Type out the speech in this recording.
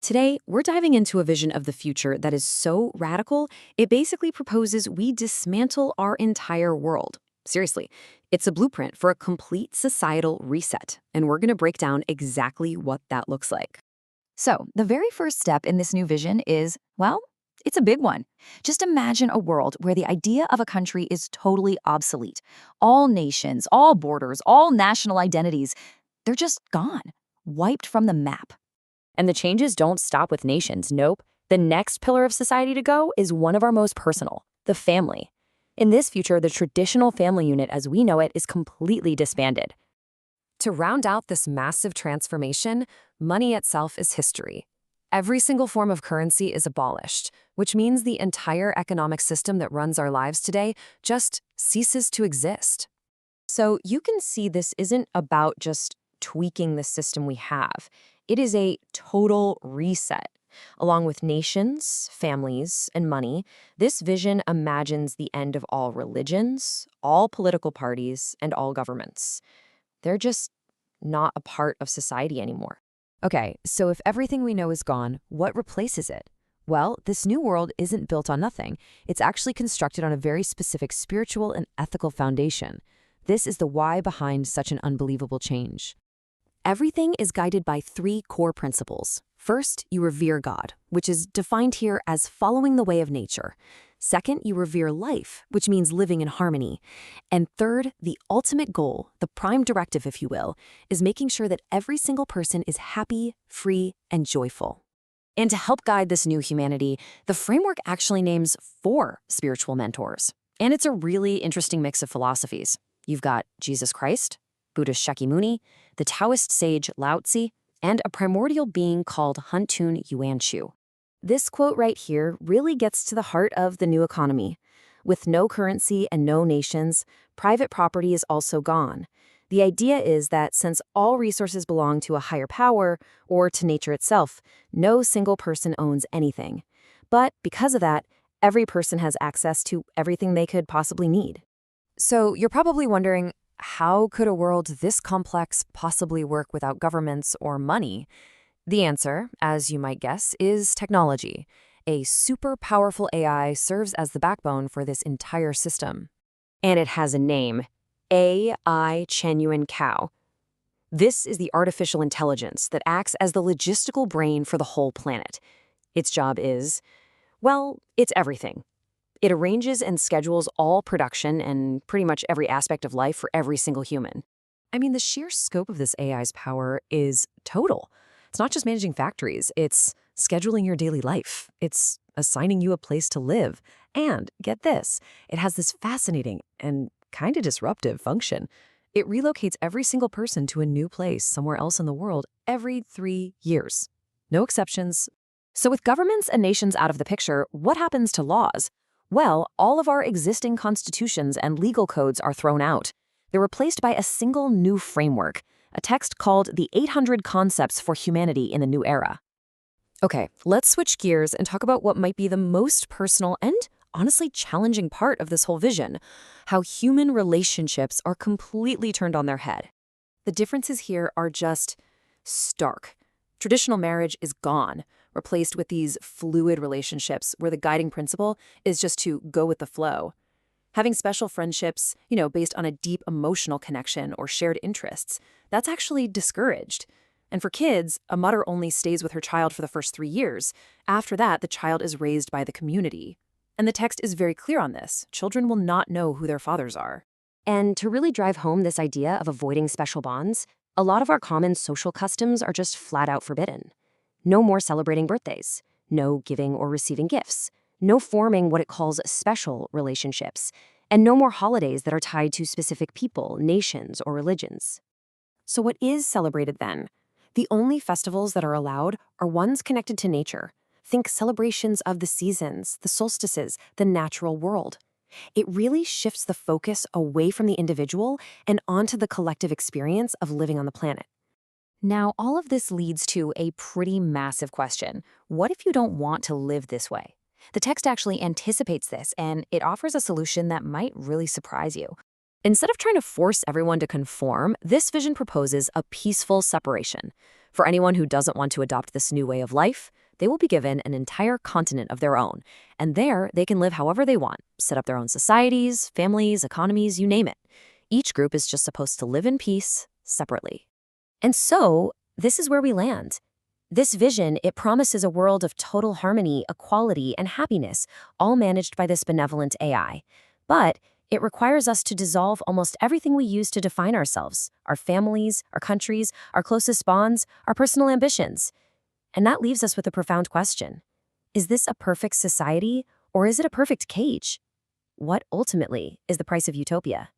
Today, we're diving into a vision of the future that is so radical, it basically proposes we dismantle our entire world. Seriously, it's a blueprint for a complete societal reset, and we're going to break down exactly what that looks like. So, the very first step in this new vision is, well, it's a big one. Just imagine a world where the idea of a country is totally obsolete. All nations, all borders, all national identities, they're just gone, wiped from the map. And the changes don't stop with nations, nope. The next pillar of society to go is one of our most personal, the family. In this future, the traditional family unit as we know it is completely disbanded. To round out this massive transformation, money itself is history. Every single form of currency is abolished, which means the entire economic system that runs our lives today just ceases to exist. So you can see this isn't about just tweaking the system we have. It is a total reset. Along with nations, families, and money, this vision imagines the end of all religions, all political parties, and all governments. They're just not a part of society anymore. Okay, so if everything we know is gone, what replaces it? Well, this new world isn't built on nothing. It's actually constructed on a very specific spiritual and ethical foundation. This is the why behind such an unbelievable change. Everything is guided by three core principles. First, you revere God, which is defined here as following the way of nature. Second, you revere life, which means living in harmony. And third, the ultimate goal, the prime directive, if you will, is making sure that every single person is happy, free, and joyful. And to help guide this new humanity, the framework actually names 4 spiritual mentors. And it's a really interesting mix of philosophies. You've got Jesus Christ, Buddhist Shakyamuni, the Taoist sage Lao Tzu, and a primordial being called Huntun Yuanshu. This quote right here really gets to the heart of the new economy. With no currency and no nations, private property is also gone. The idea is that since all resources belong to a higher power or to nature itself, no single person owns anything. But because of that, every person has access to everything they could possibly need. So you're probably wondering, how could a world this complex possibly work without governments or money? The answer, as you might guess, is technology. A super powerful AI serves as the backbone for this entire system. And it has a name, AI Chenyuan Cow. This is the artificial intelligence that acts as the logistical brain for the whole planet. Its job is, well, it's everything. It arranges and schedules all production and pretty much every aspect of life for every single human. I mean, the sheer scope of this AI's power is total. It's not just managing factories, it's scheduling your daily life. It's assigning you a place to live. And get this, it has this fascinating and kind of disruptive function. It relocates every single person to a new place somewhere else in the world every 3 years. No exceptions. So with governments and nations out of the picture, what happens to laws? Well, all of our existing constitutions and legal codes are thrown out. They're replaced by a single new framework, a text called the 800 Concepts for Humanity in the New Era. Okay, let's switch gears and talk about what might be the most personal and honestly challenging part of this whole vision, how human relationships are completely turned on their head. The differences here are just stark. Traditional marriage is gone, replaced with these fluid relationships where the guiding principle is just to go with the flow. Having special friendships, based on a deep emotional connection or shared interests, that's actually discouraged. And for kids, a mother only stays with her child for the first 3 years. After that, the child is raised by the community. And the text is very clear on this. Children will not know who their fathers are. And to really drive home this idea of avoiding special bonds, a lot of our common social customs are just flat out forbidden. No more celebrating birthdays, no giving or receiving gifts, no forming what it calls special relationships, and no more holidays that are tied to specific people, nations, or religions. So what is celebrated then? The only festivals that are allowed are ones connected to nature. Think celebrations of the seasons, the solstices, the natural world. It really shifts the focus away from the individual and onto the collective experience of living on the planet. Now, all of this leads to a pretty massive question. What if you don't want to live this way? The text actually anticipates this, and it offers a solution that might really surprise you. Instead of trying to force everyone to conform, this vision proposes a peaceful separation. For anyone who doesn't want to adopt this new way of life, they will be given an entire continent of their own, and there they can live however they want, set up their own societies, families, economies, you name it. Each group is just supposed to live in peace, separately. And so, this is where we land. This vision, it promises a world of total harmony, equality, and happiness, all managed by this benevolent AI. But it requires us to dissolve almost everything we use to define ourselves, our families, our countries, our closest bonds, our personal ambitions. And that leaves us with a profound question. Is this a perfect society, or is it a perfect cage? What ultimately is the price of utopia?